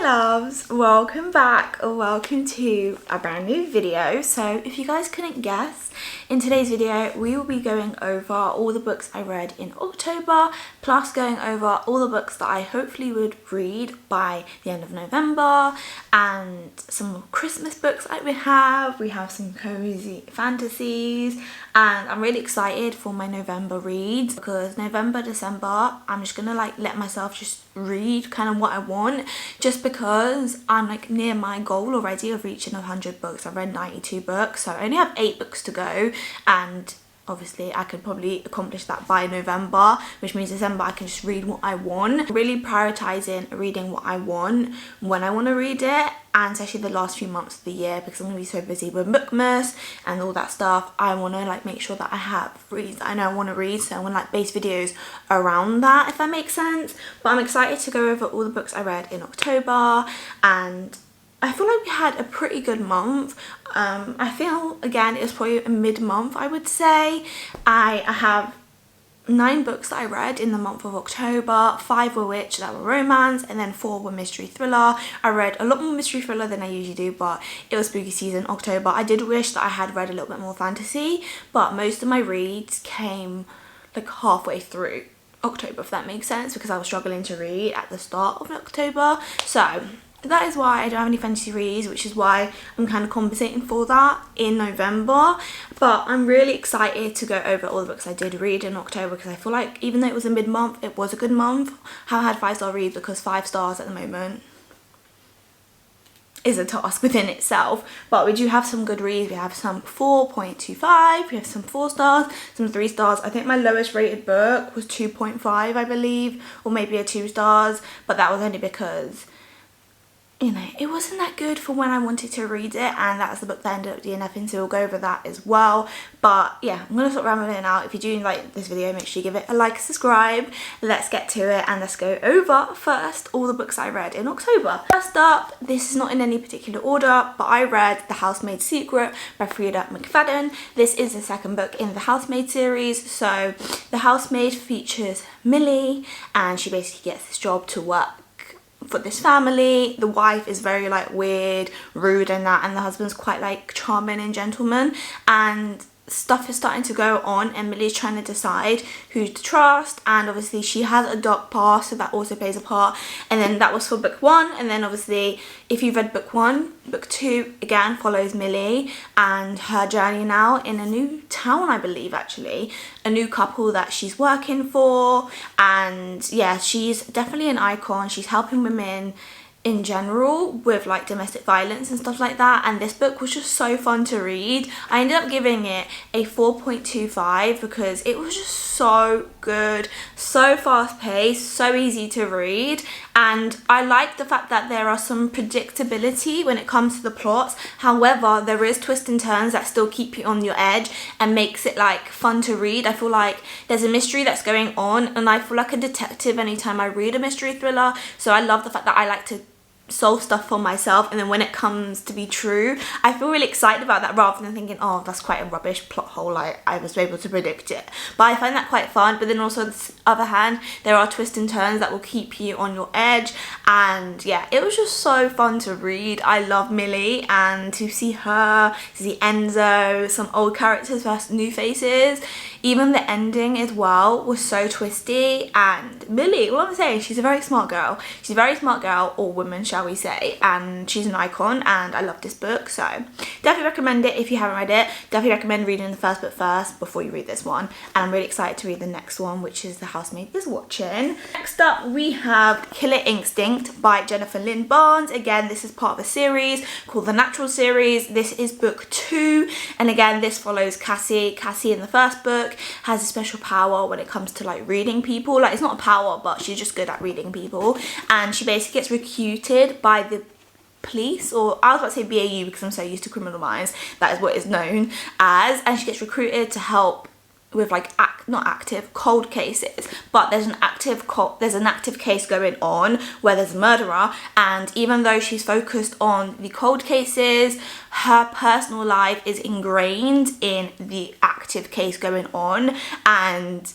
loves, welcome back or welcome to a brand new video. So if you guys couldn't guess, in today's video we will be going over all the books I read in October, plus going over all the books that I hopefully would read by the end of November, and some Christmas books that we have some cozy fantasies, and I'm really excited for my November reads because November, December, I'm just gonna like let myself just read kind of what I want, just because I'm like near my goal already of reaching 100 books. I've read 92 books, so I only have 8 books to go, and obviously I could probably accomplish that by November, which means December I can just read what I want. Really prioritizing reading what I want when I want to read it, and especially the last few months of the year because I'm going to be so busy with Bookmas and all that stuff. I want to like make sure that I have reads that I know I want to read, so I want to like base videos around that, if that makes sense. But I'm excited to go over all the books I read in October, and I feel like we had a pretty good month. I feel, again, it's probably a mid-month, I would say. I have 9 books that I read in the month of October, 5 were which that were romance, and then 4 were mystery thriller. I read a lot more mystery thriller than I usually do, but it was spooky season, October. I did wish that I had read a little bit more fantasy, but most of my reads came like halfway through October, if that makes sense, because I was struggling to read at the start of October. So that is why I don't have any fantasy reads, which is why I'm kind of compensating for that in November. But I'm really excited to go over all the books I did read in October, because I feel like even though it was a mid-month, it was a good month. I have had 5-star reads, because 5 stars at the moment is a task within itself. But we do have some good reads. We have some 4.25, we have some 4 stars, some 3 stars. I think my lowest rated book was 2.5, I believe, or maybe a 2 stars, but that was only because, you know, it wasn't that good for when I wanted to read it, and that's the book that ended up DNFing, so we'll go over that as well. But yeah, I'm gonna stop rambling out. If you do like this video, make sure you give it a like, subscribe. Let's get to it, and let's go over first all the books I read in October. First up, this is not in any particular order, but I read The Housemaid Secret by Frida McFadden. This is the second book in the Housemaid series. So The Housemaid features Millie, and she basically gets this job to work for this family. The wife is very like weird, rude and that, and the husband's quite like charming and gentleman, and stuff is starting to go on. Emily's trying to decide who to trust, and obviously she has a dark past, so that also plays a part. And then that was for book 1, and then obviously if you've read book 1, book 2 again follows Millie and her journey now in a new town, I believe, actually a new couple that she's working for. And yeah, she's definitely an icon. She's helping women in general with like domestic violence and stuff like that, and this book was just so fun to read. I ended up giving it a 4.25 because it was just so good, so fast paced, so easy to read, and I like the fact that there are some predictability when it comes to the plots. However, there is twists and turns that still keep you on your edge and makes it like fun to read. I feel like there's a mystery that's going on, and I feel like a detective anytime I read a mystery thriller, so I love the fact that I like to solve stuff for myself, and then when it comes to be true, I feel really excited about that, rather than thinking, oh, that's quite a rubbish plot hole, like I was able to predict it. But I find that quite fun. But then also on the other hand, there are twists and turns that will keep you on your edge, and yeah, it was just so fun to read. I love Millie, and to see her, to see Enzo, some old characters versus new faces, even the ending as well was so twisty. And Millie, what I'm saying, she's a very smart girl. She's a very smart girl, or woman shall we say, and she's an icon, and I love this book, so definitely recommend it if you haven't read it. Definitely recommend reading the first book first before you read this one, and I'm really excited to read the next one, which is The Housemaid is Watching. Next up we have Killer Instinct by Jennifer Lynn Barnes. Again, this is part of a series called The Natural series. This is book 2, and again this follows Cassie. Cassie in the first book has a special power when it comes to like reading people. Like, it's not a power, but she's just good at reading people, and she basically gets recruited by the police, or I was about to say BAU because I'm so used to Criminal Minds, that is what it's known as, and she gets recruited to help with like not active cold cases, but there's an active case going on where there's a murderer, and even though she's focused on the cold cases, her personal life is ingrained in the active case going on, and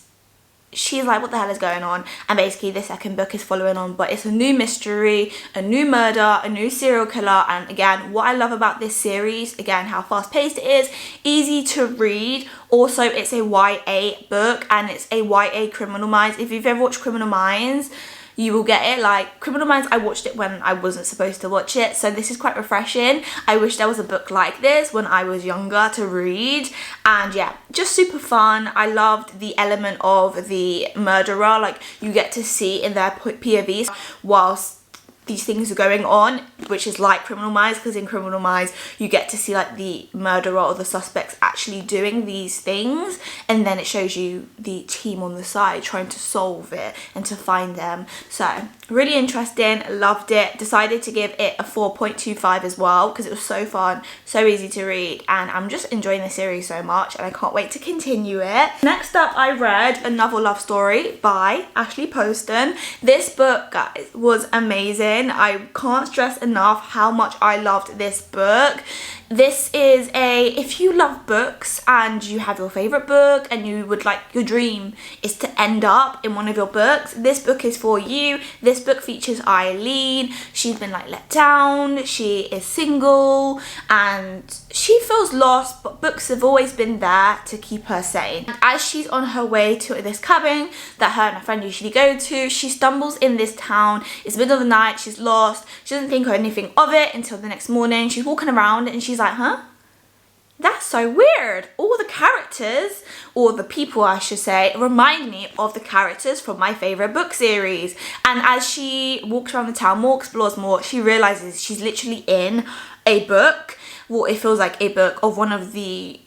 she's like, what the hell is going on? And basically the second book is following on, but it's a new mystery, a new murder, a new serial killer. And again, what I love about this series, again, how fast paced it is, easy to read. Also, it's a YA book, and it's a YA Criminal Minds. If you've ever watched Criminal Minds, you will get it. Like Criminal Minds, I watched it when I wasn't supposed to watch it, so this is quite refreshing. I wish there was a book like this when I was younger to read. And yeah, just super fun. I loved the element of the murderer, like you get to see in their POVs whilst these things are going on, which is like Criminal Minds, because in Criminal Minds you get to see like the murderer or the suspects actually doing these things, and then it shows you the team on the side trying to solve it and to find them. So really interesting, loved it. Decided to give it a 4.25 as well because it was so fun, so easy to read, and I'm just enjoying the series so much and I can't wait to continue it. Next up, I read Another Love Story by Ashley Poston. This book, guys, was amazing. I can't stress enough how much I loved this book. This is if you love books and you have your favorite book and you would like, your dream is to end up in one of your books, this book is for you. This book features Eileen. She's been like let down, she is single and she feels lost, but books have always been there to keep her sane. And as she's on her way to this cabin that her and her friend usually go to, she stumbles in this town. It's the middle of the night, she's lost, she doesn't think anything of it until the next morning. She's walking around and she's like, huh? That's so weird. All the characters, or the people I should say, remind me of the characters from my favourite book series. And as she walks around the town more, explores more, she realises she's literally in a book. Well, it feels like a book of one of the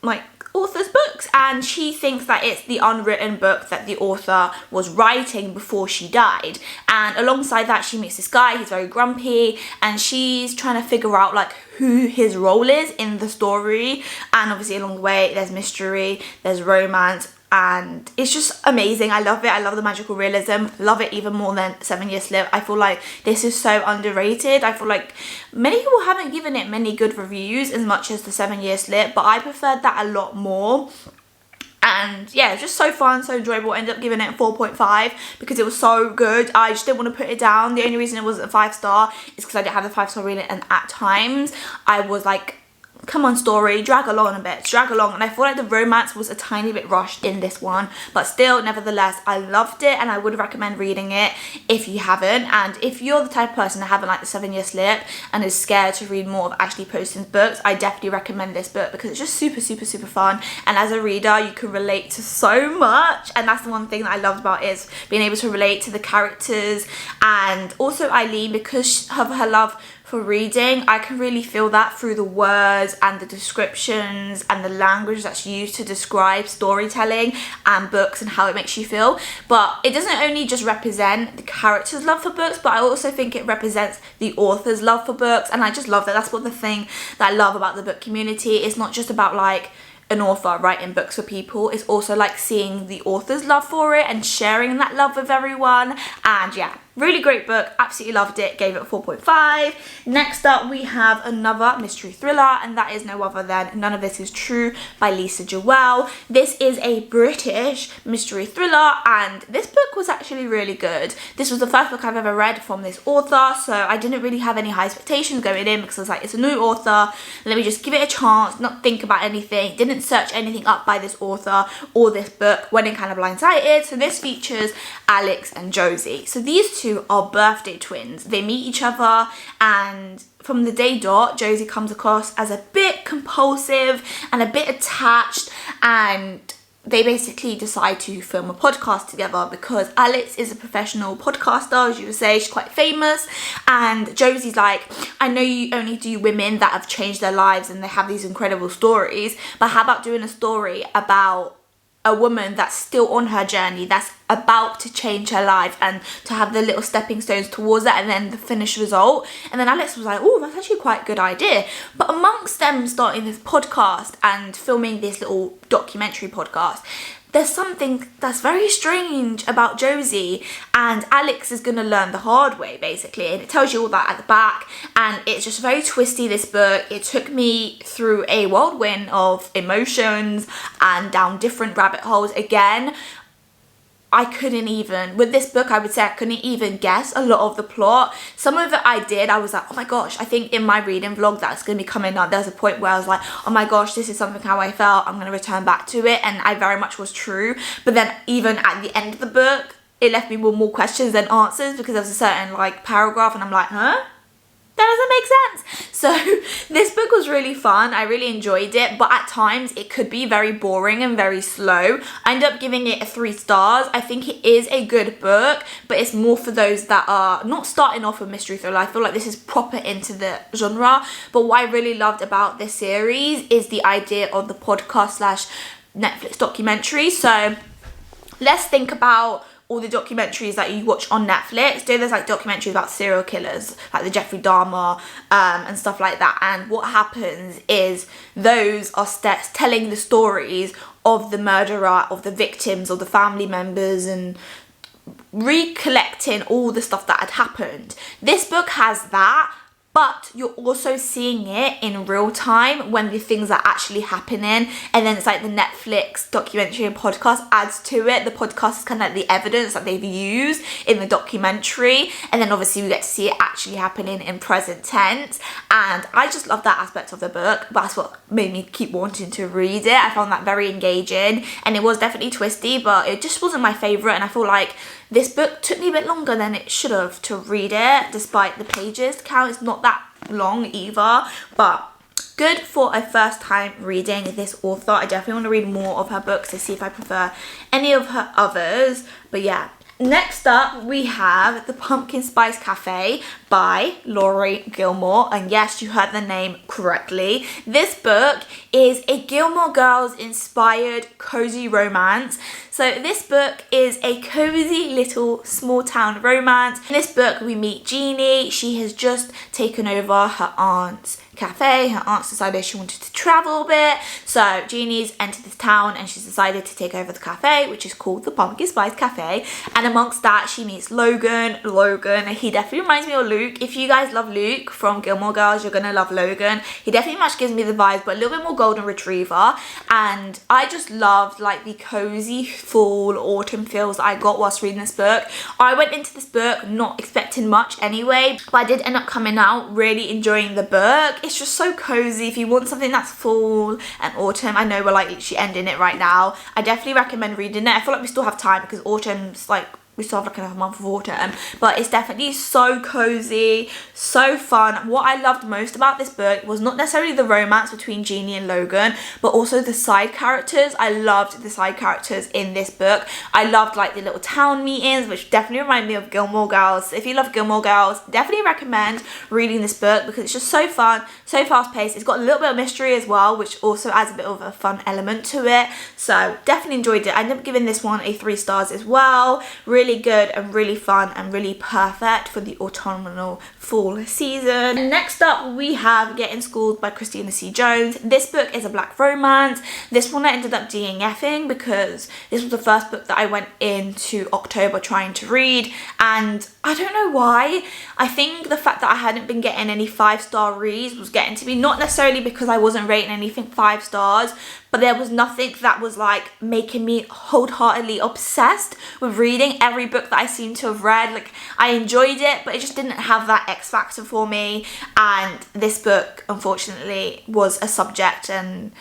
like author's books, and she thinks that it's the unwritten book that the author was writing before she died. And alongside that, she meets this guy. He's very grumpy, and she's trying to figure out like who his role is in the story. And obviously along the way there's mystery, there's romance, and it's just amazing. I love it. I love the magical realism. Love it even more than 7 Year Slip. I feel like this is so underrated. I feel like many people haven't given it many good reviews as much as the 7 Year Slip, but I preferred that a lot more. And yeah, it's just so fun, so enjoyable. I ended up giving it a 4.5 because it was so good. I just didn't want to put it down. The only reason it wasn't a 5-star is because I didn't have the 5-star rating, and at times I was like, come on story, drag along a bit, drag along. And I feel like the romance was a tiny bit rushed in this one, but still, nevertheless, I loved it and I would recommend reading it if you haven't. And if you're the type of person that haven't liked the 7 Year Slip and is scared to read more of Ashley Poston's books, I definitely recommend this book because it's just super, super, super fun. And as a reader, you can relate to so much, and that's the one thing that I loved about it, is being able to relate to the characters. And also Eileen, because of her love for reading, I can really feel that through the words and the descriptions and the language that's used to describe storytelling and books and how it makes you feel. But it doesn't only just represent the character's love for books, but I also think it represents the author's love for books, and I just love that. That's what the thing that I love about the book community. It's not just about like an author writing books for people, it's also like seeing the author's love for it and sharing that love with everyone. And yeah, really great book, absolutely loved it, gave it a 4.5. Next up, we have another mystery thriller, and that is no other than None of This Is True by Lisa Joelle. This is a British mystery thriller, and this book was actually really good. This was the first book I've ever read from this author, so I didn't really have any high expectations going in because I was like, it's a new author, let me just give it a chance, not think about anything. Didn't search anything up by this author or this book, went in kind of blindsided. So this features Alex and Josie. So these two are birthday twins. They meet each other, and from the day dot, Josie comes across as a bit compulsive and a bit attached, and they basically decide to film a podcast together because Alex is a professional podcaster, as you would say. She's quite famous, and Josie's like, I know you only do women that have changed their lives and they have these incredible stories, but how about doing a story about a woman that's still on her journey, that's about to change her life, and to have the little stepping stones towards that and then the finished result. And then Alex was like, oh, that's actually quite a good idea. But amongst them starting this podcast and filming this little documentary podcast, there's something that's very strange about Josie, and Alex is going to learn the hard way, basically. And it tells you all that at the back, and it's just very twisty, this book. It took me through a whirlwind of emotions and down different rabbit holes again. I couldn't even, with this book, I would say I couldn't even guess a lot of the plot. Some of it I did, I was like, oh my gosh, I think in my reading vlog that's going to be coming up, there's a point where I was like, oh my gosh, this is something how I felt, I'm going to return back to it, and I very much was true. But then even at the end of the book, it left me with more questions than answers, because there was a certain like paragraph and I'm like, huh? That doesn't make sense. So this book was really fun. I really enjoyed it, but at times it could be very boring and very slow. I ended up giving it 3 stars. I think it is a good book, but it's more for those that are not starting off with mystery thriller. I feel like this is proper into the genre. But what I really loved about this series is the idea of the podcast / Netflix documentary. So let's think about all the documentaries that you watch on Netflix. There's like documentaries about serial killers, like the Jeffrey Dahmer and stuff like that. And what happens is those are telling the stories of the murderer, of the victims, of the family members, and recollecting all the stuff that had happened. This book has that, but you're also seeing it in real time when the things are actually happening, and then it's like the Netflix documentary and podcast adds to it. The podcast is kind of like the evidence that they've used in the documentary, and then obviously we get to see it actually happening in present tense. And I just love that aspect of the book. That's what made me keep wanting to read it. I found that very engaging, and it was definitely twisty, but it just wasn't my favourite. And I feel like this book took me a bit longer than it should have to read it, despite the pages count. It's not that long either, but good for a first time reading this author. I definitely want to read more of her books to see if I prefer any of her others. But yeah, next up we have The Pumpkin Spice Cafe by Laurie Gilmore, and yes, you heard the name correctly. This book is a Gilmore Girls inspired cozy romance. So this book is a cozy little small town romance. In this book we meet Jeannie. She has just taken over her aunt's cafe. Her aunt decided she wanted to travel a bit, so Jeannie's entered this town and she's decided to take over the cafe, which is called the Pumpkin Spice Cafe. And amongst that she meets Logan. He definitely reminds me of Luke. If you guys love Luke from Gilmore Girls, you're gonna love Logan. He definitely much gives me the vibes, but a little bit more golden retriever. And I just loved like the cozy fall autumn feels that I got whilst reading this book. I went into this book not expecting much anyway, but I did end up coming out really enjoying the book. It's just so cozy. If you want something that's fall and autumn, I know we're like literally ending it right now, I definitely recommend reading it. I feel like we still have time because autumn's like, we still have like another month of autumn, but it's definitely so cozy, so fun. What I loved most about this book was not necessarily the romance between Jeannie and Logan, but also the side characters. I loved the side characters in this book. I loved like the little town meetings, which definitely remind me of Gilmore Girls. If you love Gilmore Girls, definitely recommend reading this book because it's just so fun, so fast paced. It's got a little bit of mystery as well, which also adds a bit of a fun element to it. So definitely enjoyed it. I ended up giving this one a 3 stars as well. Really good and really fun and really perfect for the autumnal fall season. And next up we have Getting Schooled by Christina C. Jones. This book is a black romance. This one I ended up DNFing because this was the first book that I went into October trying to read, and I don't know why. I think the fact that I hadn't been getting any 5-star reads was getting to me, not necessarily because I wasn't rating anything 5 stars, but there was nothing that was like making me wholeheartedly obsessed with reading every book that I seemed to have read. Like, I enjoyed it, but it just didn't have that X factor for me. And this book, unfortunately, was a subject, and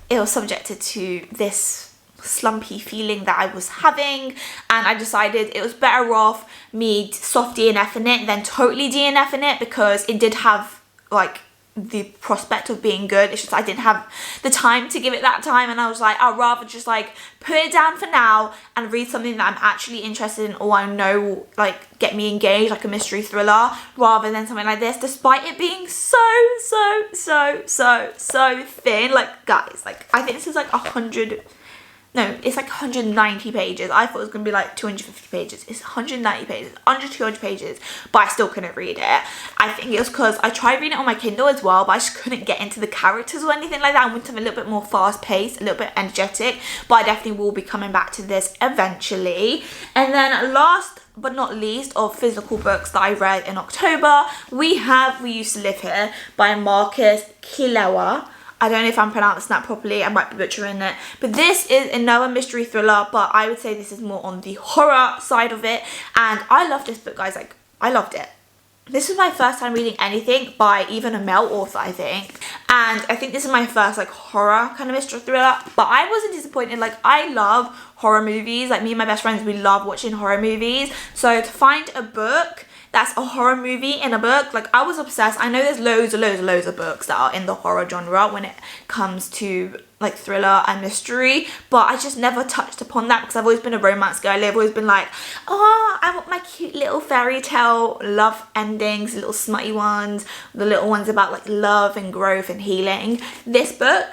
it was subjected to this slumpy feeling that I was having, and I decided it was better off me soft DNFing it than totally DNFing it, because it did have like the prospect of being good. It's just I didn't have the time to give it that time, and I was like, I'd rather just like put it down for now and read something that I'm actually interested in, or I know like get me engaged, like a mystery thriller, rather than something like this, despite it being so thin. Like, guys, like I think this is like 190 pages. I thought it was going to be like 250 pages. It's 190 pages, under 200 pages, but I still couldn't read it. I think it was because I tried reading it on my Kindle as well, but I just couldn't get into the characters or anything like that. I wanted something a little bit more fast paced, a little bit energetic, but I definitely will be coming back to this eventually. And then last but not least of physical books that I read in October, we have We Used to Live Here by Marcus Kilewa. I don't know if I'm pronouncing that properly, I might be butchering it, but this is another mystery thriller, but I would say this is more on the horror side of it, and I love this book, guys. Like, I loved it. This was my first time reading anything by even a male author, I think, and I think this is my first like horror kind of mystery thriller, but I wasn't disappointed. Like, I love horror movies. Like, me and my best friends, we love watching horror movies, so to find a book that's a horror movie in a book, like, I was obsessed. I know there's loads of books that are in the horror genre when it comes to like thriller and mystery, but I just never touched upon that because I've always been a romance girl. I've always been like, oh, I want my cute little fairy tale love endings, little smutty ones, the little ones about like love and growth and healing. This book,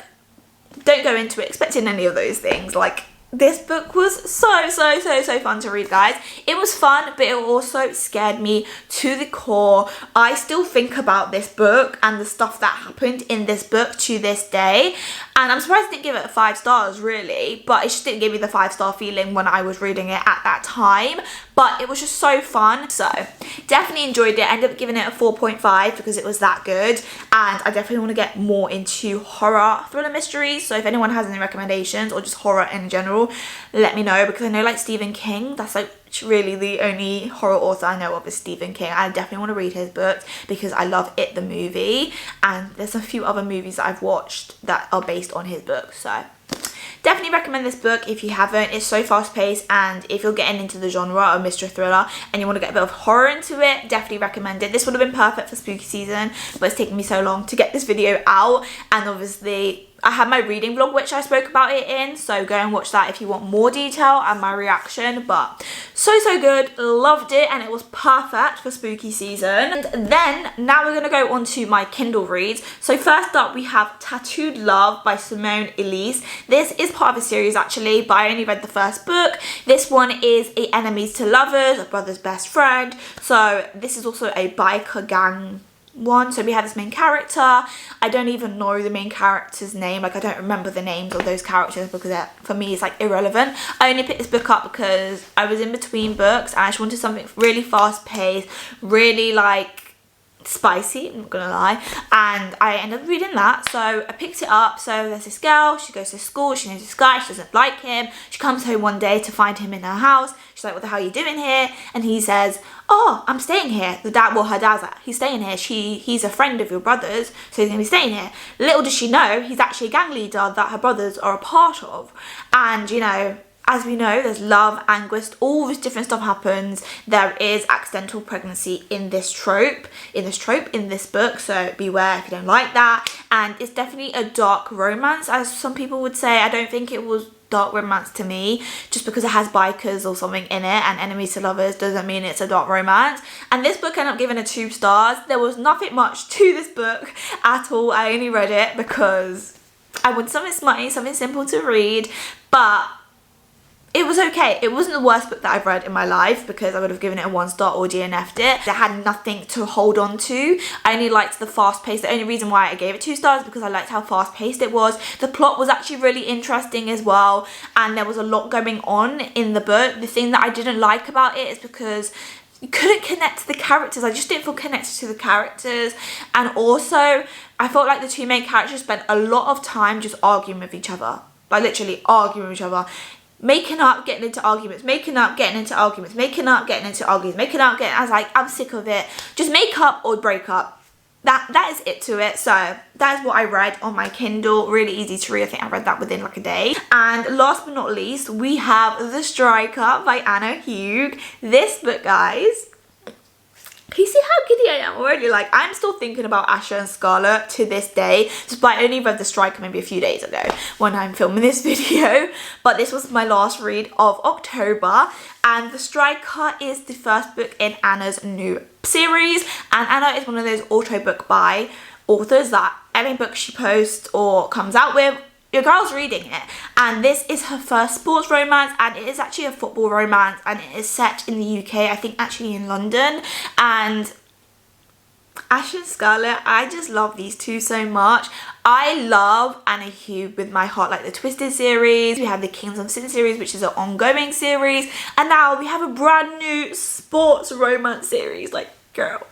don't go into it expecting any of those things. Like, this book was so fun to read, guys. It was fun, but it also scared me to the core. I still think about this book and the stuff that happened in this book to this day, and I'm surprised I didn't give it 5 stars, really, but it just didn't give me the 5-star feeling when I was reading it at that time. But it was just so fun, so definitely enjoyed it. I ended up giving it a 4.5 because it was that good, and I definitely want to get more into horror thriller mysteries, so if anyone has any recommendations or just horror in general, let me know, because I know like Stephen King, that's like really the only horror author I know of is Stephen King. I definitely want to read his books because I love It the movie, and there's a few other movies that I've watched that are based on his books, so definitely recommend this book if you haven't. It's so fast paced, and if you're getting into the genre of mystery thriller and you want to get a bit of horror into it, definitely recommend it. This would have been perfect for spooky season, but it's taken me so long to get this video out, and obviously I had my reading vlog which I spoke about it in, so go and watch that if you want more detail and my reaction. But so good, loved it, and it was perfect for spooky season. And then now we're gonna go on to my Kindle reads. So first up we have Tattooed Love by Simone Elise. This is part of a series actually, but I only read the first book. This one is a enemies to lovers, a brother's best friend, so this is also a biker gang one. So we have this main character. I don't even know the main character's name. Like, I don't remember the names of those characters because for me it's like irrelevant. I only picked this book up because I was in between books and I just wanted something really fast paced, really like spicy, I'm not gonna lie, and I ended up reading that, so I picked it up. So there's this girl, she goes to school, she knows this guy, she doesn't like him, she comes home one day to find him in her house. She's like, what the hell are you doing here? And he says, oh, I'm staying here. Her dad's like, he's staying here, he's a friend of your brother's, so he's gonna be staying here. Little does she know, he's actually a gang leader that her brothers are a part of. And you know, as we know, there's love, angst, all this different stuff happens. There is accidental pregnancy in this book, so beware if you don't like that. And it's definitely a dark romance, as some people would say. I don't think it was dark romance to me. Just because it has bikers or something in it and enemies to lovers doesn't mean it's a dark romance. And this book I ended up giving it 2 stars. There was nothing much to this book at all. I only read it because I wanted something smutty, something simple to read, but it was okay. It wasn't the worst book that I've read in my life, because I would have given it a 1-star or DNF'd it. It had nothing to hold on to. I only liked the fast pace. The only reason why I gave it 2 stars is because I liked how fast paced it was. The plot was actually really interesting as well, and there was a lot going on in the book. The thing that I didn't like about it is because you couldn't connect to the characters. I just didn't feel connected to the characters, and also I felt like the 2 main characters spent a lot of time just arguing with each other. Like, literally arguing with each other. Making up, getting into arguments, making up, getting into arguments, making up, getting into arguments, making up, getting... I was like, I'm sick of it. Just make up or break up. That is it to it. So that is what I read on my Kindle. Really easy to read. I think I read that within like a day. And last but not least, we have The Striker by Anna Hugh. This book, guys, can you see how giddy I am already? Like, I'm still thinking about Asher and Scarlett to this day, despite I only read The Striker maybe a few days ago when I'm filming this video. But this was my last read of October, and The Striker is the first book in Anna's new series. And Anna is one of those audiobook by authors that any book she posts or comes out with, your girl's reading it. And this is her first sports romance, and it is actually a football romance, and it is set in the UK, I think actually in London. And Ash and Scarlett, I just love these 2 so much. I love Anna Hugh with my heart, like the Twisted series. We have the Kings of Sin series, which is an ongoing series, and now we have a brand new sports romance series. Like, girl,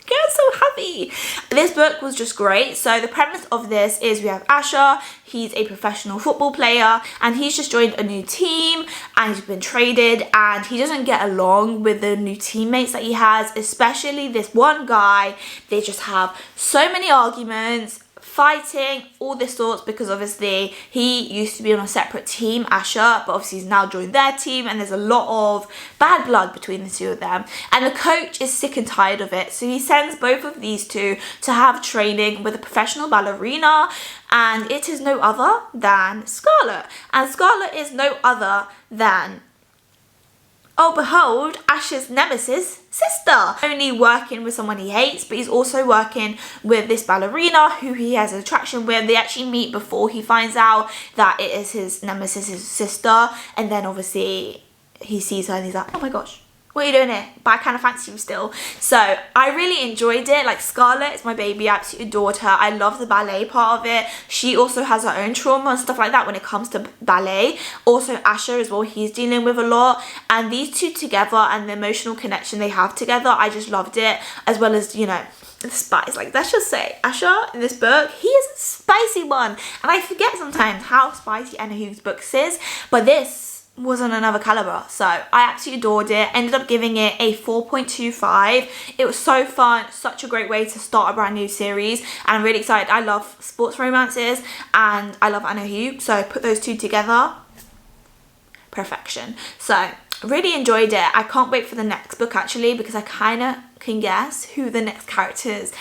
get so happy. This book was just great. So the premise of this is we have Asher. He's a professional football player and he's just joined a new team and he's been traded, and he doesn't get along with the new teammates that he has, especially this one guy. They just have so many arguments, fighting, all this sorts, because obviously he used to be on a separate team, Asher, but obviously he's now joined their team, and there's a lot of bad blood between the two of them, and the coach is sick and tired of it, so he sends both of these two to have training with a professional ballerina, and it is no other than Scarlett, and Scarlett is no other than, oh behold, Asher's nemesis sister. Only working with someone he hates, but he's also working with this ballerina who he has an attraction with. They actually meet before he finds out that it is his nemesis' sister, and then obviously he sees her and he's like, oh my gosh, what are you doing here? But I kind of fancy you still. So I really enjoyed it. Like, Scarlett is my baby. I absolutely adored her. I love the ballet part of it. She also has her own trauma and stuff like that when it comes to ballet. Also Asher as well, he's dealing with a lot, and these two together and the emotional connection they have together, I just loved it. As well as, you know, the spice. Like, let's just say Asher in this book, he is a spicy one, and I forget sometimes how spicy Anna Hugh's books is, but this was on another caliber. So I absolutely adored it. Ended up giving it a 4.25. It was so fun, such a great way to start a brand new series, and I'm really excited. I love sports romances and I love Anna Hugh, so I put those two together, perfection. So really enjoyed it. I can't wait for the next book actually, because I kind of can guess who the next characters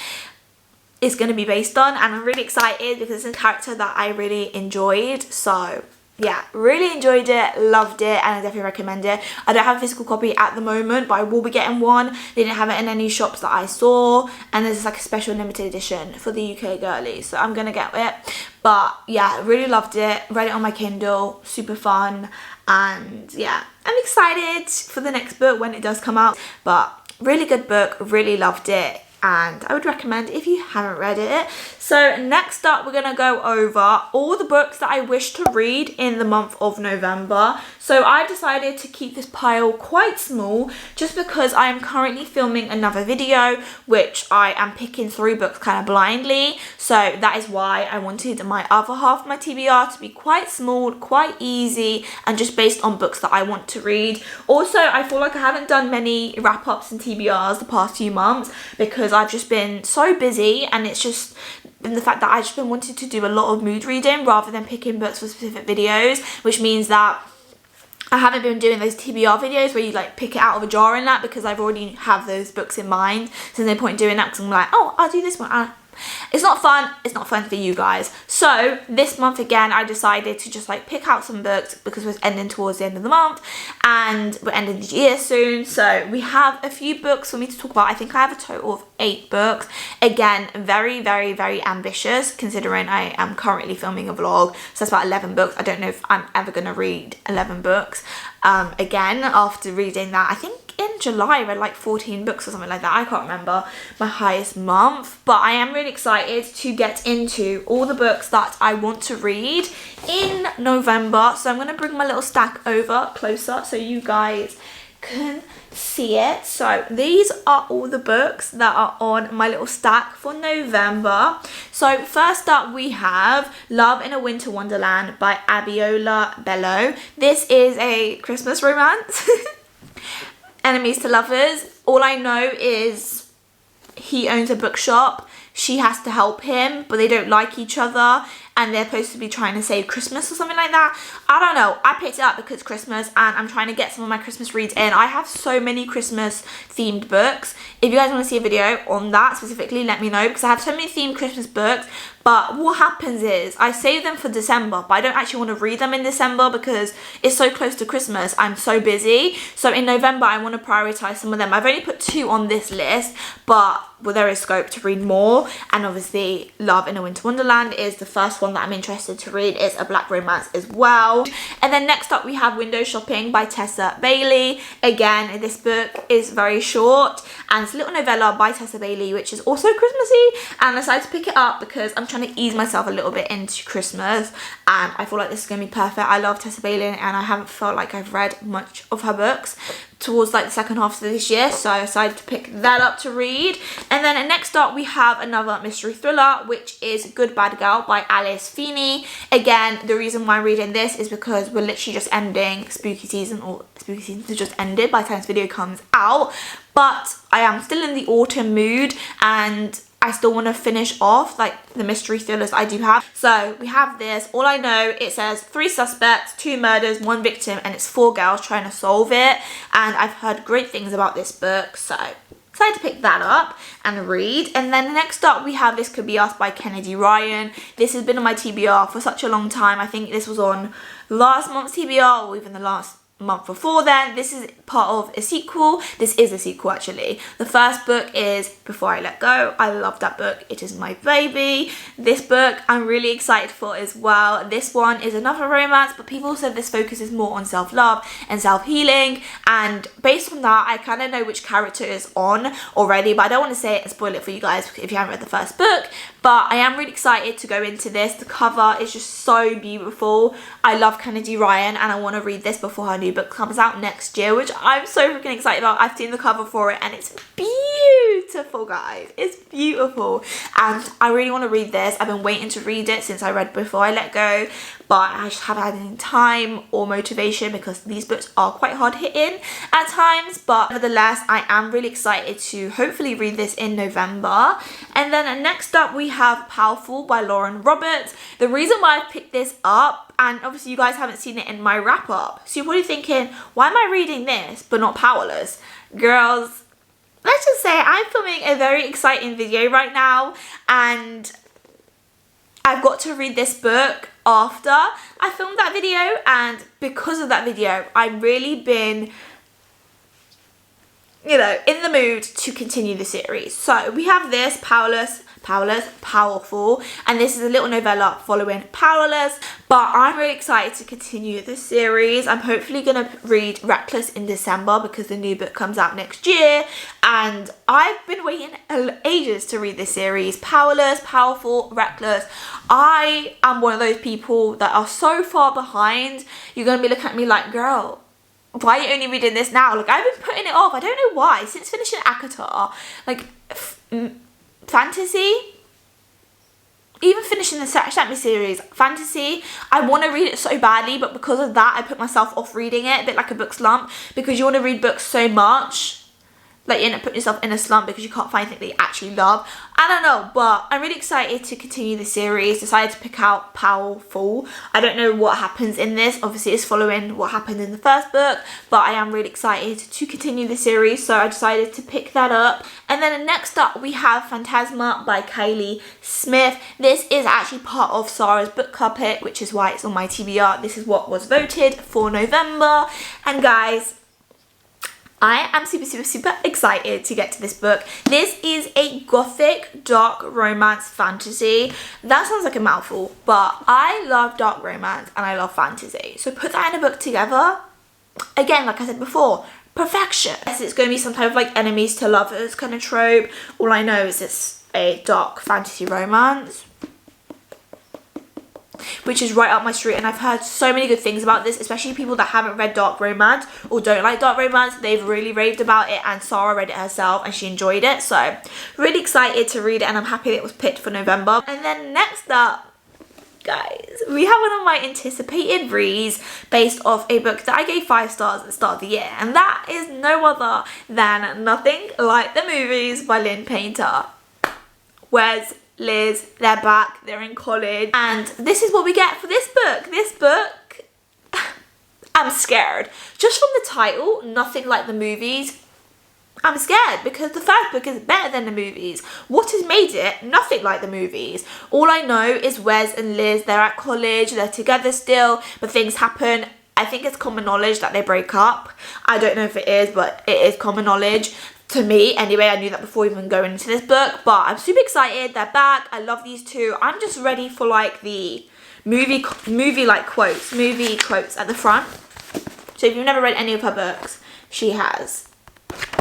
is going to be based on, and I'm really excited because it's a character that I really enjoyed. So yeah, really enjoyed it, loved it, and I definitely recommend it. I don't have a physical copy at the moment, but I will be getting one. They didn't have it in any shops that I saw, and there's like a special limited edition for the UK girlies, so I'm gonna get it. But yeah, really loved it, read it on my Kindle, super fun, and yeah, I'm excited for the next book when it does come out. But really good book, really loved it, and I would recommend if you haven't read it. So next up, we're gonna go over all the books that I wish to read in the month of November. So I decided to keep this pile quite small just because I am currently filming another video, which I am picking through books kind of blindly. So that is why I wanted my other half of my TBR to be quite small, quite easy, and just based on books that I want to read. Also, I feel like I haven't done many wrap-ups and TBRs the past few months because I've just been so busy, and it's just been the fact that I've just been wanting to do a lot of mood reading rather than picking books for specific videos, which means that I haven't been doing those TBR videos where you like pick it out of a jar and that, because I've already have those books in mind. So there's no point in doing that because I'm like, oh, I'll do this one. It's not fun. It's not fun for you guys. So this month again, I decided to just like pick out some books because we're ending towards the end of the month and we're ending the year soon. So we have a few books for me to talk about. I think I have a total of 8 books. Again, very, very, very ambitious considering I am currently filming a vlog. So that's about 11 books. I don't know if I'm ever going to read 11 books. Again, after reading that, I think in July I read like 14 books or something like that. I can't remember my highest month, but I am really excited to get into all the books that I want to read in November. So I'm going to bring my little stack over closer so you guys can see it. So these are all the books that are on my little stack for November. So first up we have Love in a Winter Wonderland by Abiola Bello. This is a Christmas romance. Enemies to lovers. All I know is he owns a bookshop, she has to help him, but they don't like each other, and they're supposed to be trying to save Christmas or something like that. I don't know. I picked it up because it's Christmas and I'm trying to get some of my Christmas reads in. I have so many Christmas themed books. If you guys want to see a video on that specifically, let me know, because I have so many themed Christmas books. But what happens is I save them for December, but I don't actually want to read them in December because it's so close to Christmas. I'm so busy. So in November, I want to prioritize some of them. I've only put 2 on this list, but well, there is scope to read more. And obviously, Love in a Winter Wonderland is the first one that I'm interested to read. It's a black romance as well. And then next up, we have Window Shopping by Tessa Bailey. Again, this book is very short, and it's a little novella by Tessa Bailey, which is also Christmassy. And I decided to pick it up because I'm trying to ease myself a little bit into Christmas, and I feel like this is going to be perfect. I love Tessa Bailey and I haven't felt like I've read much of her books towards like the second half of this year, so I decided to pick that up to read. And then next up we have another mystery thriller, which is Good Bad Girl by Alice Feeney. Again, the reason why I'm reading this is because we're literally just ending spooky season, or spooky season has just ended by the time this video comes out, but I am still in the autumn mood and I still want to finish off like the mystery thrillers I do have. So we have this. All I know, it says 3 suspects, 2 murders, 1 victim, and it's 4 girls trying to solve it. And I've heard great things about this book, so decided to pick that up and read. And then next up we have This Could Be Us by Kennedy Ryan. This has been on my TBR for such a long time. I think this was on last month's TBR or even the last month before then. This is part of a sequel. This is a sequel actually. The first book is Before I Let Go. I love that book. It is my baby. This book I'm really excited for as well. This one is another romance, but people said this focuses more on self-love and self-healing, and based on that I kind of know which character is on already, but I don't want to say it and spoil it for you guys if you haven't read the first book. But I am really excited to go into this. The cover is just so beautiful. I love Kennedy Ryan and I want to read this before her new book comes out next year, which I'm so freaking excited about. I've seen the cover for it and it's beautiful, guys. It's beautiful and I really want to read this. I've been waiting to read it since I read Before I Let Go, but I just haven't had any time or motivation because these books are quite hard hitting at times. But nevertheless, I am really excited to hopefully read this in November. And then next up we have Powerful by Lauren Roberts. The reason why I picked this up, and obviously you guys haven't seen it in my wrap up, so you're probably thinking, why am I reading this but not Powerless? Girls, let's just say I'm filming a very exciting video right now and I've got to read this book after I filmed that video, and because of that video I've really been, you know, in the mood to continue the series. So we have this Powerful, and this is a little novella following Powerless, but I'm really excited to continue the series. I'm hopefully gonna read Reckless in December because the new book comes out next year, and I've been waiting ages to read this series. Powerless, Powerful, Reckless. I am one of those people that are so far behind. You're gonna be looking at me like, girl, why are you only reading this now? Like, I've been putting it off. I don't know why. Since finishing ACOTAR, like fantasy, even finishing the Shatmi series, fantasy, I want to read it so badly, but because of that I put myself off reading it, a bit like a book slump, because you want to read books so much, like you end up putting yourself in a slump because you can't find anything that you actually love. I don't know, but I'm really excited to continue the series. Decided to pick out Powerful. I don't know what happens in this. Obviously it's following what happened in the first book, but I am really excited to continue the series, so I decided to pick that up. And then next up we have Fantasma by Kylie Smith. This is actually part of Sarah's book club pick, which is why it's on my TBR. This is what was voted for November, and guys, I am super excited to get to this book. This is a gothic dark romance fantasy. That sounds like a mouthful, but I love dark romance and I love fantasy. So put that in a book together, again, like I said before, perfection. Yes, it's going to be some type of like enemies to lovers kind of trope. All I know is it's a dark fantasy romance, which is right up my street, and I've heard so many good things about this, especially people that haven't read dark romance or don't like dark romance. They've really raved about it, and Sarah read it herself and she enjoyed it, so really excited to read it, and I'm happy that it was picked for November. And then next up, guys, we have one of my anticipated reads based off a book that I gave 5 stars at the start of the year, and that is no other than Nothing Like the Movies by Lynn Painter. Where's Liz? They're back, they're in college, and this is what we get for this book. This book, I'm scared. Just from the title, Nothing Like the Movies, I'm scared because the first book is better than the movies. What has made it nothing like the movies? All I know is Wes and Liz, they're at college, they're together still, but things happen. I think it's common knowledge that they break up. I don't know if it is, but it is common knowledge. To me, anyway, I knew that before even going into this book, but I'm super excited. They're back. I love these two. I'm just ready for like the movie quotes at the front. So if you've never read any of her books, she has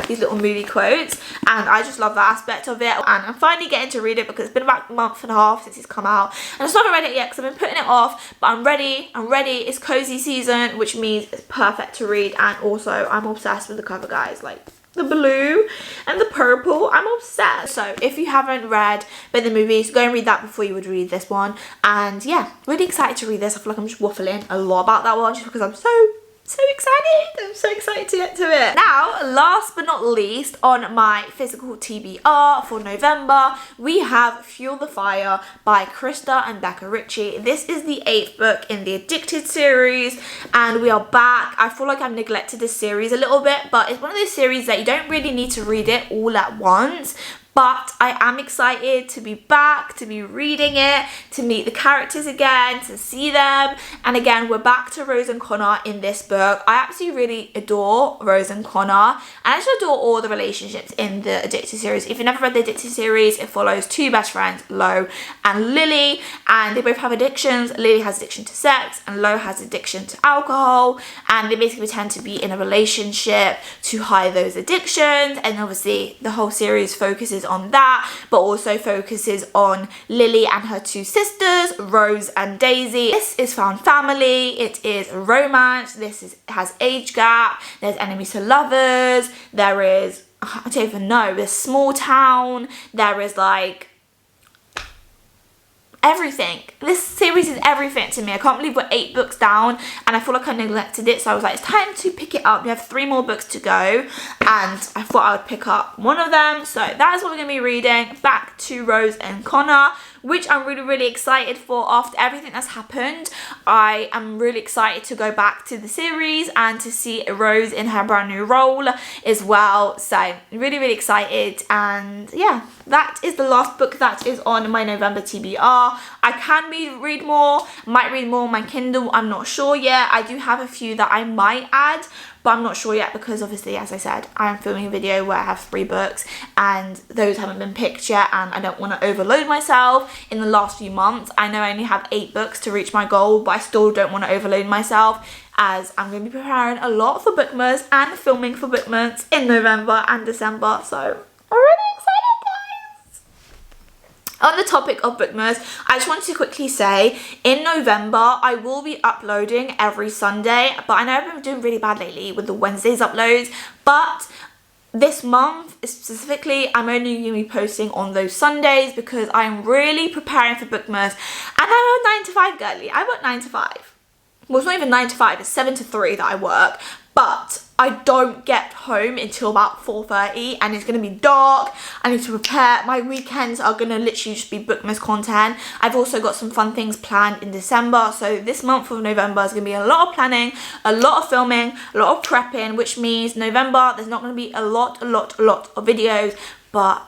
these little movie quotes, and I just love that aspect of it. And I'm finally getting to read it because it's been about a month and a half since it's come out, and I still haven't read it yet because I've been putting it off, but I'm ready. It's cozy season, which means it's perfect to read. And also I'm obsessed with the cover, guys. Like the blue and the purple, I'm obsessed. So if you haven't read the movies, go and read that before you would read this one. And yeah, really excited to read this. I feel like I'm just waffling a lot about that one just because I'm so excited. I'm so excited to get to it. Now, last but not least, on my physical TBR for November, we have Fuel the Fire by Krista and Becca Ritchie. This is the 8th book in the Addicted series, and we are back. I feel like I've neglected this series a little bit, but it's one of those series that you don't really need to read it all at once. But I am excited to be back, to be reading it, to meet the characters again, to see them. And again, we're back to Rose and Connor in this book. I absolutely really adore Rose and Connor. And I just adore all the relationships in the Addicted series. If you've never read the Addicted series, it follows two best friends, Lo and Lily. And they both have addictions. Lily has addiction to sex and Lo has addiction to alcohol. And they basically pretend to be in a relationship to hide those addictions. And obviously, the whole series focuses on that, but also focuses on Lily and her two sisters, Rose and Daisy. This is found family, it is romance, has age gap, there's enemies to lovers, there is, I don't even know, there's small town, there is like everything. This series is everything to me. I can't believe we're 8 books down and I feel like I neglected it, so I was like, it's time to pick it up. We have 3 more books to go and I thought I would pick up one of them. So that is what we're going to be reading. Back to Rose and Connor, which I'm really excited for. After everything that's happened, I am really excited to go back to the series and to see Rose in her brand new role as well. So really excited. And yeah, that is the last book that is on my November TBR. I can read more, might read more on my Kindle, I'm not sure yet. I do have a few that I might add, but I'm not sure yet because obviously, as I said, I am filming a video where I have 3 books and those haven't been picked yet, and I don't want to overload myself in the last few months. I know I only have 8 books to reach my goal, but I still don't want to overload myself as I'm going to be preparing a lot for Bookmas and filming for Bookmas in November and December. So I'm really excited, guys. On the topic of Bookmas, I just wanted to quickly say, in November, I will be uploading every Sunday, but I know I've been doing really bad lately with the Wednesdays uploads, but this month specifically, I'm only going to be posting on those Sundays because I'm really preparing for Bookmas, and I'm a 9 to 5 girly. I work 9 to 5. Well, it's not even 9 to 5, it's 7 to 3 that I work, but I don't get home until about 4:30 and it's going to be dark. I need to prepare. My weekends are going to literally just be Bookmas content. I've also got some fun things planned in December, so this month of November is going to be a lot of planning, a lot of filming, a lot of prepping, which means November there's not going to be a lot of videos, but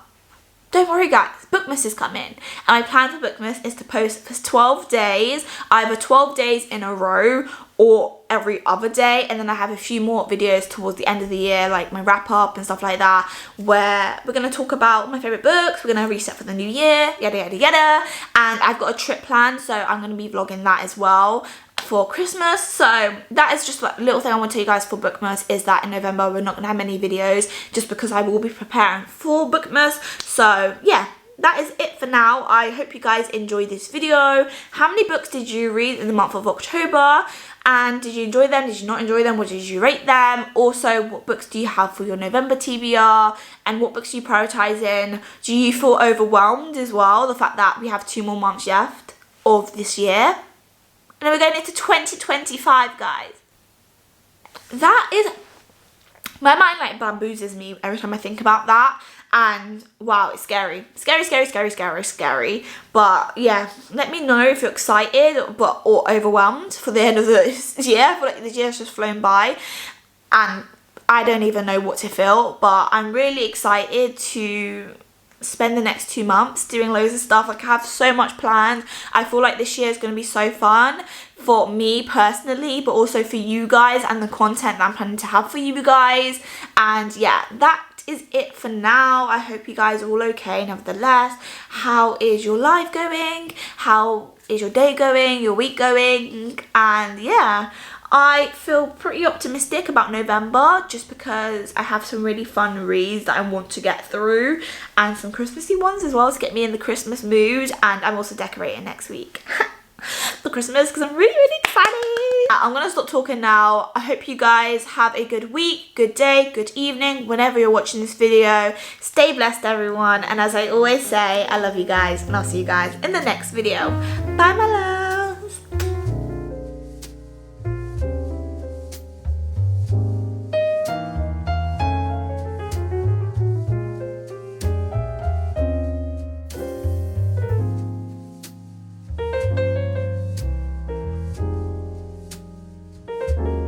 don't worry guys, Bookmas is coming. And my plan for Bookmas is to post for 12 days, either 12 days in a row or every other day. And then I have a few more videos towards the end of the year, like my wrap up and stuff like that, where we're going to talk about my favourite books, we're going to reset for the new year, yada. And I've got a trip planned, so I'm going to be vlogging that as well for Christmas. So that is just like a little thing I want to tell you guys for Bookmas, is that in November we're not going to have many videos just because I will be preparing for Bookmas. So yeah, that is it for now. I hope you guys enjoyed this video. How many books did you read in the month of October? And did you enjoy them? Did you not enjoy them? What did you rate them? Also, what books do you have for your November TBR? And what books do you prioritise in? Do you feel overwhelmed as well? The fact that we have 2 more months left of this year. And then we're going into 2025, guys. That is... my mind like bamboozles me every time I think about that. And wow, it's scary. Scary. But yeah, let me know if you're excited or overwhelmed for the end of this year. I feel like the year's just flown by and I don't even know what to feel. But I'm really excited to spend the next 2 months doing loads of stuff. Like, I have so much planned. I feel like this year is going to be so fun for me personally, but also for you guys and the content that I'm planning to have for you guys. And yeah, that is it for now. I hope you guys are all okay nevertheless. How is your life going? How is your day going? Your week going? And yeah, I feel pretty optimistic about November just because I have some really fun reads that I want to get through and some Christmassy ones as well to get me in the Christmas mood, and I'm also decorating next week for Christmas because I'm really excited. I'm gonna stop talking now. I hope you guys have a good week, good day, good evening, whenever you're watching this video. Stay blessed, everyone, and as I always say, I love you guys, and I'll see you guys in the next video. Bye, my love.